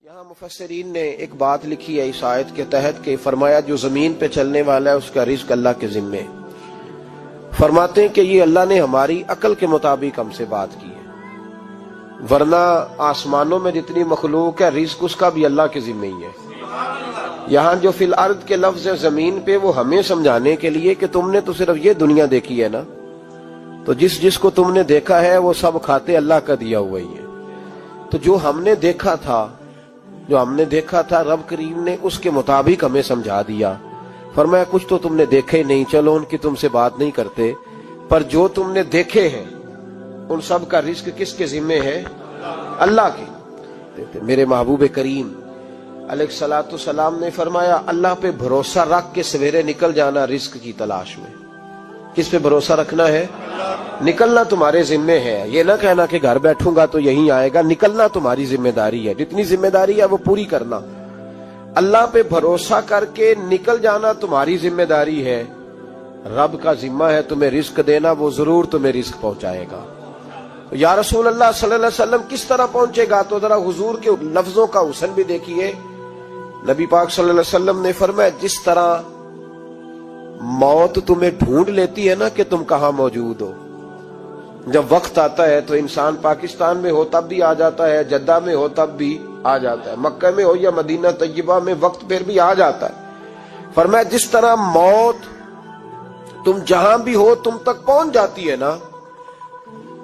یہاں مفسرین نے ایک بات لکھی ہے اس آیت کے تحت کہ فرمایا جو زمین پہ چلنے والا ہے اس کا رزق اللہ کے ذمے. فرماتے ہیں کہ یہ اللہ نے ہماری عقل کے مطابق ہم سے بات کی ہے، ورنہ آسمانوں میں جتنی مخلوق ہے رزق اس کا بھی اللہ کے ذمے ہی ہے. یہاں جو فی الارض کے لفظ ہے زمین پہ، وہ ہمیں سمجھانے کے لیے کہ تم نے تو صرف یہ دنیا دیکھی ہے نا، تو جس کو تم نے دیکھا ہے وہ سب کھاتے اللہ کا دیا ہوا ہی ہے. تو جو ہم نے دیکھا تھا رب کریم نے اس کے مطابق ہمیں سمجھا دیا. فرمایا کچھ تو تم نے دیکھے نہیں، چلو ان کی تم سے بات نہیں کرتے، پر جو تم نے دیکھے ہیں ان سب کا رزق کس کے ذمے ہے؟ اللہ کے. میرے محبوب کریم علیہ الصلوۃ والسلام نے فرمایا اللہ پہ بھروسہ رکھ کے سویرے نکل جانا رزق کی تلاش میں. کس پہ بھروسہ رکھنا ہے؟ نکلنا تمہارے ذمے ہے. یہ نہ کہنا کہ گھر بیٹھوں گا تو یہیں آئے گا. نکلنا تمہاری ذمہ داری ہے، جتنی ذمہ داری ہے وہ پوری کرنا. اللہ پہ بھروسہ کر کے نکل جانا تمہاری ذمہ داری ہے. رب کا ذمہ ہے تمہیں رزق دینا، وہ ضرور تمہیں رزق پہنچائے گا. یا رسول اللہ صلی اللہ علیہ وسلم کس طرح پہنچے گا؟ تو ذرا حضور کے لفظوں کا حسن بھی دیکھیے. نبی پاک صلی اللہ علیہ وسلم نے فرمایا جس طرح موت تمہیں ڈھونڈ لیتی ہے نا کہ تم کہاں موجود ہو، جب وقت آتا ہے تو انسان پاکستان میں ہو تب بھی آ جاتا ہے، جدہ میں ہو تب بھی آ جاتا ہے، مکہ میں ہو یا مدینہ طیبہ میں وقت پھر بھی آ جاتا ہے. فرمایا جس طرح موت تم جہاں بھی ہو تم تک پہنچ جاتی ہے نا،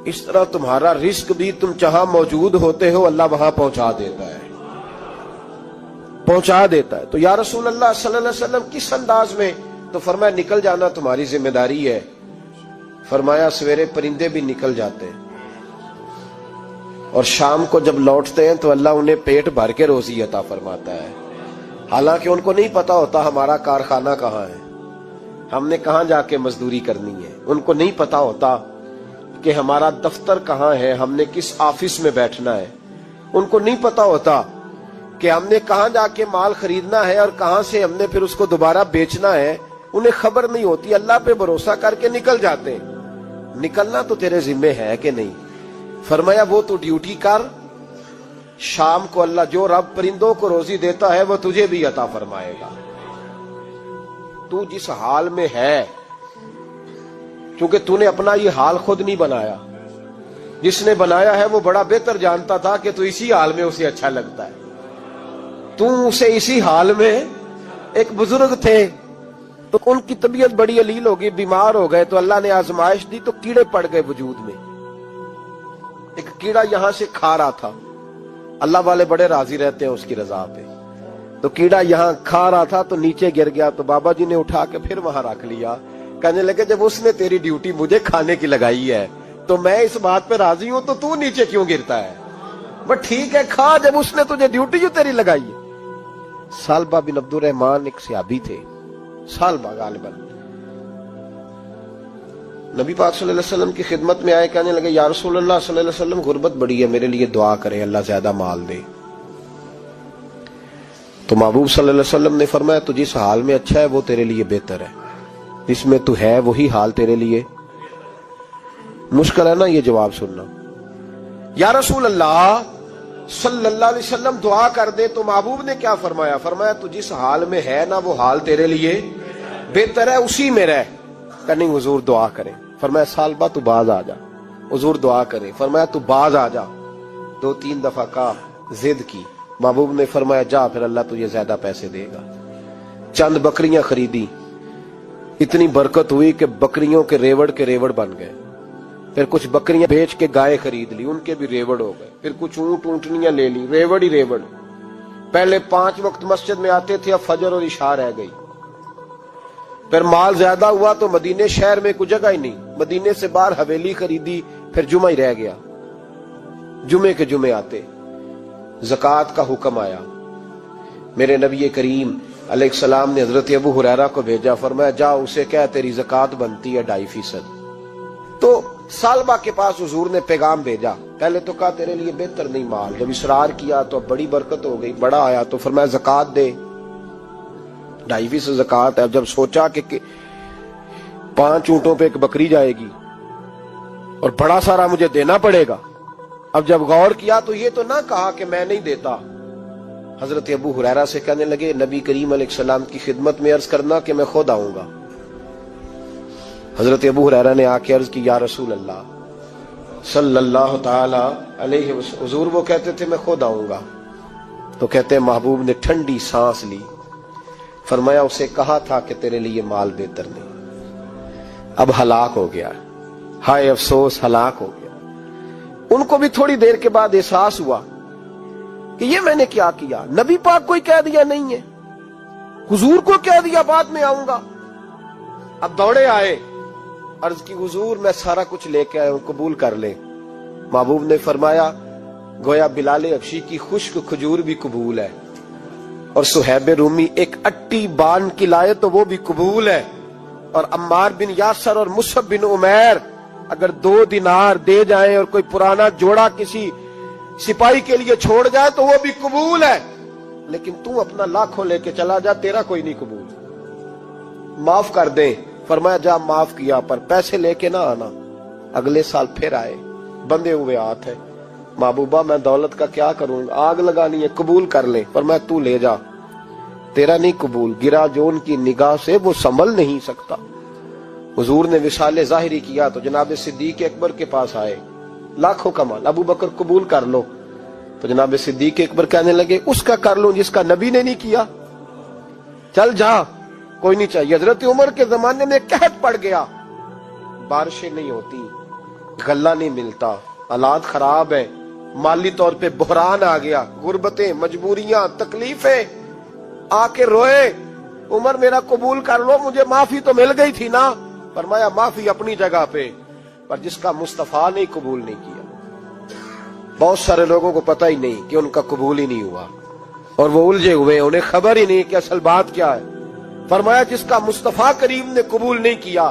اس طرح تمہارا رزق بھی تم جہاں موجود ہوتے ہو اللہ وہاں پہنچا دیتا ہے. تو یا رسول اللہ صلی اللہ علیہ وسلم کس انداز میں؟ تو فرمایا نکل جانا تمہاری ذمہ داری ہے. فرمایا سویرے پرندے بھی نکل جاتے ہیں اور شام کو جب لوٹتے ہیں تو اللہ انہیں پیٹ بھر کے روزی عطا فرماتا ہے. حالانکہ ان کو نہیں پتا ہوتا ہمارا کارخانہ کہاں ہے، ہم نے کہاں جا کے مزدوری کرنی ہے. ان کو نہیں پتا ہوتا کہ ہمارا دفتر کہاں ہے، ہم نے کس آفس میں بیٹھنا ہے. ان کو نہیں پتا ہوتا کہ ہم نے کہاں جا کے مال خریدنا ہے اور کہاں سے ہم نے پھر اس کو دوبارہ بیچنا ہے. انہیں خبر نہیں ہوتی. اللہ پہ بھروسہ کر کے نکل جاتے ہیں. نکلنا تو تیرے ذمے ہے کہ نہیں؟ فرمایا وہ تو ڈیوٹی کر، شام کو اللہ جو رب پرندوں کو روزی دیتا ہے وہ تجھے بھی عطا فرمائے گا. تو جس حال میں ہے، کیونکہ تو نے اپنا یہ حال خود نہیں بنایا، جس نے بنایا ہے وہ بڑا بہتر جانتا تھا کہ تو اسی حال میں اسے اچھا لگتا ہے. تو اسے اسی حال میں، ایک بزرگ تھے تو ان کی طبیعت بڑی علیل ہو گئی، بیمار ہو گئے، تو اللہ نے آزمائش دی تو کیڑے پڑ گئے وجود میں. ایک کیڑا یہاں سے کھا رہا تھا، اللہ والے بڑے راضی رہتے ہیں اس کی رضا پہ. تو کیڑا یہاں کھا رہا تھا تو نیچے گر گیا، تو بابا جی نے اٹھا کے پھر وہاں رکھ لیا. کہنے لگے جب اس نے تیری ڈیوٹی مجھے کھانے کی لگائی ہے تو میں اس بات پہ راضی ہوں، تو نیچے کیوں گرتا ہے؟ بس ٹھیک ہے کھا، جب اس نے تجھے ڈیوٹی جو تیری لگائی ہے. سالبہ بن عبد الرحمن ایک صحابی تھے، سالبہ غالباً نبی پاک صلی اللہ علیہ وسلم کی خدمت میں آئے. کہنے لگے یا رسول اللہ صلی اللہ علیہ وسلم غربت بڑی ہے، میرے لیے دعا کریں اللہ زیادہ مال دے. تو محبوب صلی اللہ علیہ وسلم نے فرمایا تو جس حال میں اچھا ہے وہ تیرے لیے بہتر ہے، جس میں تو ہے وہی حال تیرے لیے. مشکل ہے نا یہ جواب سننا. یا رسول اللہ صلی اللہ علیہ وسلم دعا کر دے. تو محبوب نے کیا فرمایا؟ فرمایا تو جس حال میں ہے نا وہ حال تیرے لیے بہتر ہے، اسی میں رہ. کہ نہیں حضور دعا کریں. فرمایا سالبہ تو باز آ جا. حضور دعا کریں. فرمایا تو باز آ جا. 2-3 دفعہ کہا، ضد کی. محبوب نے فرمایا جا پھر اللہ تجھے زیادہ پیسے دے گا. چند بکریاں خریدی، اتنی برکت ہوئی کہ بکریوں کے ریوڑ بن گئے. پھر کچھ بکریاں بیچ کے گائے خرید لی، ان کے بھی ریوڑ ہو گئے. پھر کچھ اونٹنیاں لے لی، ریوڑ ہی ریوڑ. پہلے 5 وقت مسجد میں آتے تھے، اب فجر اور عشاء رہ گئی. پھر مال زیادہ ہوا تو مدینے شہر میں کوئی جگہ ہی نہیں، مدینے سے باہر حویلی خریدی. پھر جمعہ ہی رہ گیا، جمعے کے جمعے آتے. زکوٰۃ کا حکم آیا. میرے نبی کریم علیہ السلام نے حضرت ابو ہریرہ کو بھیجا. فرمایا جا اسے کہہ تیری زکوٰۃ بنتی ہے 2.5%. تو سالبہ کے پاس حضور نے پیغام بھیجا. پہلے تو کہا تیرے لیے بہتر نہیں مال. جب اصرار کیا تو اب بڑی برکت ہو گئی، بڑا آیا تو فرمایا زکوٰۃ دے. 2.5% زکوٰۃ ہے. اب جب سوچا کہ 5 اونٹوں پہ ایک بکری جائے گی اور بڑا سارا مجھے دینا پڑے گا، اب جب غور کیا تو یہ تو نہ کہا کہ میں نہیں دیتا، حضرت ابو ہریرہ سے کہنے لگے نبی کریم علیہ السلام کی خدمت میں عرض کرنا کہ میں خود آؤں گا۔ حضرت ابو ہریرہ نے آ کے عرض کی یا رسول اللہ صلی اللہ تعالی علیہ وسلم، حضور وہ کہتے تھے میں خود آؤں گا۔ تو کہتے ہیں محبوب نے ٹھنڈی سانس لی، فرمایا اسے کہا تھا کہ تیرے لیے مال بہتر نہیں، اب ہلاک ہو گیا، ہائے افسوس ہلاک ہو گیا۔ ان کو بھی تھوڑی دیر کے بعد احساس ہوا کہ یہ میں نے کیا کیا، نبی پاک کو ہی کہہ دیا نہیں ہے، حضور کو کہہ دیا بعد میں آؤں گا۔ اب دوڑے آئے، عرض کی حضور میں سارا کچھ لے کے آیا ہوں، قبول کر لیں۔ محبوب نے فرمایا گویا بلال حبشی کی خشک کھجور بھی قبول ہے، اور صہیب رومی ایک اٹی بان کی لائے تو وہ بھی قبول ہے، اور عمار بن یاسر اور مصعب بن عمیر اگر 2 دینار دے جائیں اور کوئی پرانا جوڑا کسی سپاہی کے لیے چھوڑ جائے تو وہ بھی قبول ہے، لیکن تو اپنا لاکھوں لے کے چلا جا، تیرا کوئی نہیں قبول، معاف کر دیں۔ فرمایا جا معاف کیا، پر پیسے لے کے نہ آنا۔ اگلے سال پھر آئے، بندے ہوئے ہاتھ ہے، محبوبہ میں دولت کا کیا کروں، آگ لگانی ہے، قبول کر لیں۔ فرمایا تو لے جا، تیرا نہیں قبول، گرا جو ان کی نگاہ سے وہ سنبھل نہیں سکتا۔ حضور نے وصال ظاہری کیا تو جناب صدیق اکبر کے پاس آئے، لاکھوں کا مال، ابو بکر قبول کر لو۔ تو جناب صدیق اکبر کہنے لگے اس کا کر لوں جس کا نبی نے نہیں کیا، چل جا، کوئی نہیں چاہیے۔ حضرت عمر کے زمانے میں قحط پڑ گیا، بارشیں نہیں ہوتی، غلہ نہیں ملتا، حالات خراب ہے، مالی طور پہ بحران آ گیا، غربتیں، مجبوریاں، تکلیفیں، آ کے روئے، عمر میرا قبول کر لو، مجھے معافی تو مل گئی تھی نا۔ فرمایا معافی اپنی جگہ پہ، پر جس کا مصطفیٰ نے قبول نہیں کیا۔ بہت سارے لوگوں کو پتہ ہی نہیں کہ ان کا قبول ہی نہیں ہوا، اور وہ الجھے ہوئے، انہیں خبر ہی نہیں کہ اصل بات کیا ہے۔ فرمایا جس کا مصطفیٰ کریم نے قبول نہیں کیا،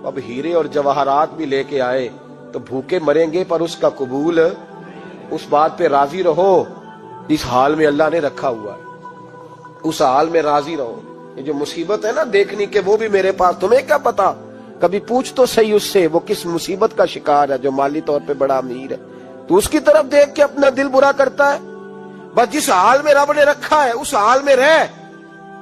اب ہیرے اور جواہرات بھی لے کے آئے تو بھوکے مریں گے، پر اس کا قبول، اس بات پہ راضی رہو اس حال میں اللہ نے رکھا ہوا ہے، اس حال میں راضی رہو۔ یہ جو مصیبت ہے نا دیکھنی کہ وہ بھی میرے پاس، تمہیں کیا پتا، کبھی پوچھ تو صحیح اس سے وہ کس مصیبت کا شکار ہے، جو مالی طور پہ بڑا امیر ہے، تو اس کی طرف دیکھ کے اپنا دل برا کرتا ہے۔ بس جس حال میں رب نے رکھا ہے اس حال میں رہ۔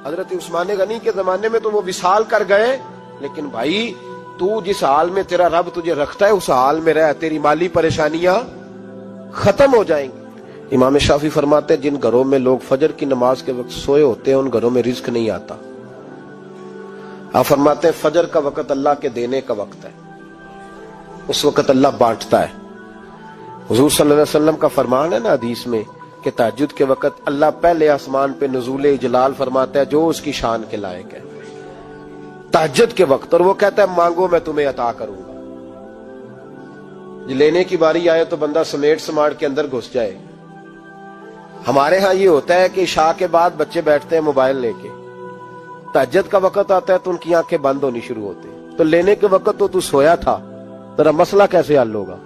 حضرت عثمان غنی کے زمانے میں تو وہ وصال کر گئے، لیکن بھائی تو جس حال میں تیرا رب تجھے رکھتا ہے اس حال میں رہ، تیری مالی پریشانیاں ختم ہو جائیں گی۔ امام شافعی فرماتے ہیں جن گھروں میں لوگ فجر کی نماز کے وقت سوئے ہوتے ہیں ان گھروں میں رزق نہیں آتا۔ آپ فرماتے ہیں فجر کا وقت اللہ کے دینے کا وقت ہے، اس وقت اللہ بانٹتا ہے۔ حضور صلی اللہ علیہ وسلم کا فرمان ہے نا حدیث میں کہ تہجد کے وقت اللہ پہلے آسمان پہ نزول جلال فرماتا ہے جو اس کی شان کے لائق ہے تہجد کے وقت، اور وہ کہتا ہے مانگو میں تمہیں عطا کروں گا۔ لینے کی باری آئے تو بندہ سمیٹ سماٹ کے اندر گھس جائے۔ ہمارے ہاں یہ ہوتا ہے کہ عشاء کے بعد بچے بیٹھتے ہیں موبائل لے کے، تہجد کا وقت آتا ہے تو ان کی آنکھیں بند ہونی شروع ہوتی ہیں، تو لینے کے وقت تو سویا تھا، ذرا مسئلہ کیسے حل ہوگا؟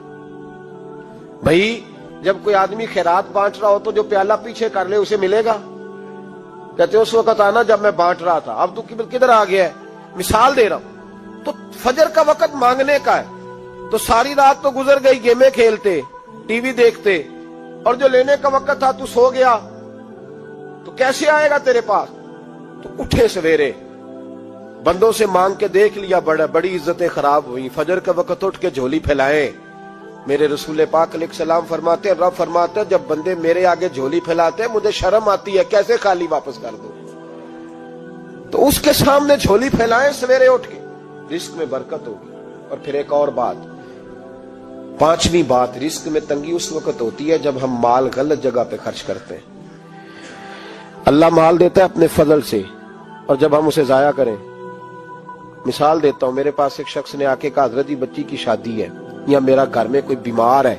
بھائی جب کوئی آدمی خیرات بانٹ رہا ہو تو جو پیالہ پیچھے کر لے اسے ملے گا؟ کہتے اس وقت آنا جب میں بانٹ رہا تھا، اب تو کدھر آ گیا ہے؟ مثال دے رہا ہوں۔ تو فجر کا وقت مانگنے کا ہے، تو ساری رات تو گزر گئی گیمیں کھیلتے، ٹی وی دیکھتے، اور جو لینے کا وقت تھا تو سو گیا، تو کیسے آئے گا تیرے پاس؟ تو اٹھے سویرے، بندوں سے مانگ کے دیکھ لیا، بڑی عزتیں خراب ہوئی، فجر کا وقت اٹھ کے جھولی پھیلائے۔ میرے رسول پاک علیہ السلام فرماتے ہیں، رب فرماتے ہیں جب بندے میرے آگے جھولی پھیلاتے ہیں مجھے شرم آتی ہے، کیسے خالی واپس کر دوں؟ تو اس کے سامنے جھولی پھیلائیں سویرے اٹھ کے، رزق میں برکت ہوگی۔ اور پھر ایک اور بات، 5ویں بات، رزق میں تنگی اس وقت ہوتی ہے جب ہم مال غلط جگہ پہ خرچ کرتے ہیں۔ اللہ مال دیتا ہے اپنے فضل سے، اور جب ہم اسے ضائع کریں، مثال دیتا ہوں، میرے پاس ایک شخص نے آ کے کہا حضرت جی بچی کی شادی ہے، یا میرا گھر میں کوئی بیمار ہے،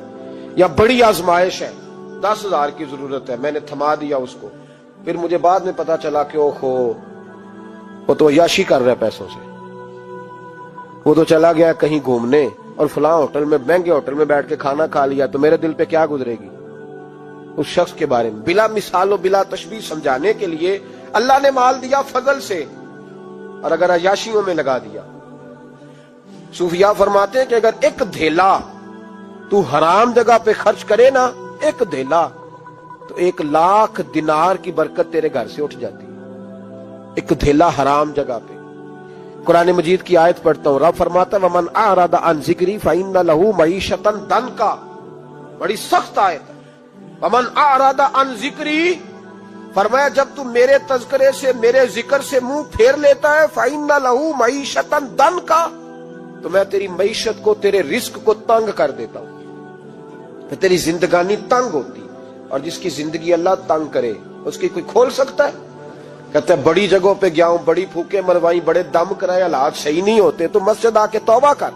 یا بڑی آزمائش ہے، 10,000 کی ضرورت ہے، میں نے تھما دیا اس کو، پھر مجھے بعد میں پتا چلا کہ وہ تو عیاشی کر رہا ہے پیسوں سے، وہ تو چلا گیا کہیں گھومنے اور فلاں ہوٹل میں، مہنگے ہوٹل میں بیٹھ کے کھانا کھا لیا، تو میرے دل پہ کیا گزرے گی اس شخص کے بارے میں؟ بلا مثال و بلا تشبیہ سمجھانے کے لیے اللہ نے مال دیا فضل سے، اور اگر عیاشیوں میں لگا دیا، صوفیاء فرماتے ہیں کہ اگر ایک دھیلا تو حرام جگہ پہ خرچ کرے نا، ایک دھیلا، تو 1,00,000 دینار کی برکت تیرے گھر سے اٹھ جاتی ہے، ایک دھیلا حرام جگہ پہ۔ قرآن مجید کی آیت پڑھتا ہوں، رب فرماتا ہے وَمَنْ أَعْرَضَ عَنْ ذِكْرِي فَإِنَّ لَهُ مَعِيشَةً ضَنْكًا، بڑی سخت آیت ہے۔ وَمَنْ أَعْرَضَ عَنْ ذِكْرِي، فرمایا جب تو میرے تذکرے سے، میرے ذکر سے منہ پھیر لیتا ہے، فَإِنَّ لَهُ مَعِيشَةً ضَنْكًا، تو میں تیری معیشت کو، تیرے رزق کو تنگ کر دیتا ہوں، تو تیری زندگانی تنگ ہوتی، اور جس کی زندگی اللہ تنگ کرے اس کی کوئی کھول سکتا ہے؟ کہتے ہیں بڑی جگہوں پہ گیا ہوں، بڑی پھوکے مروائی، بڑے دم کرائے، حالات صحیح نہیں ہوتے، تو مسجد آ کے توبہ کر۔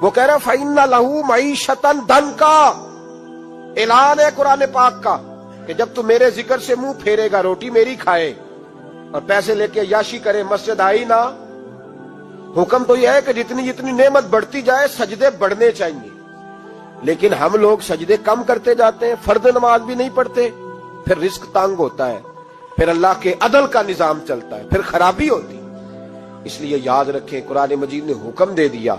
وہ کہہ رہا ہے فَإِنَّ لَهُ مَعِيشَةً ضَنْكًا، اعلان ہے قرآن پاک کا کہ جب تو میرے ذکر سے منہ پھیرے گا، روٹی میری کھائے اور پیسے لے کے عیاشی کرے، مسجد آئی نہ۔ حکم تو یہ ہے کہ جتنی جتنی نعمت بڑھتی جائے سجدے بڑھنے چاہیے، لیکن ہم لوگ سجدے کم کرتے جاتے ہیں، فرض نماز بھی نہیں پڑھتے، پھر رزق تنگ ہوتا ہے، پھر اللہ کے عدل کا نظام چلتا ہے، پھر خرابی ہوتی۔ اس لیے یاد رکھیں قرآن مجید نے حکم دے دیا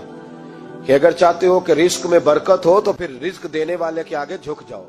کہ اگر چاہتے ہو کہ رزق میں برکت ہو تو پھر رزق دینے والے کے آگے جھک جاؤ۔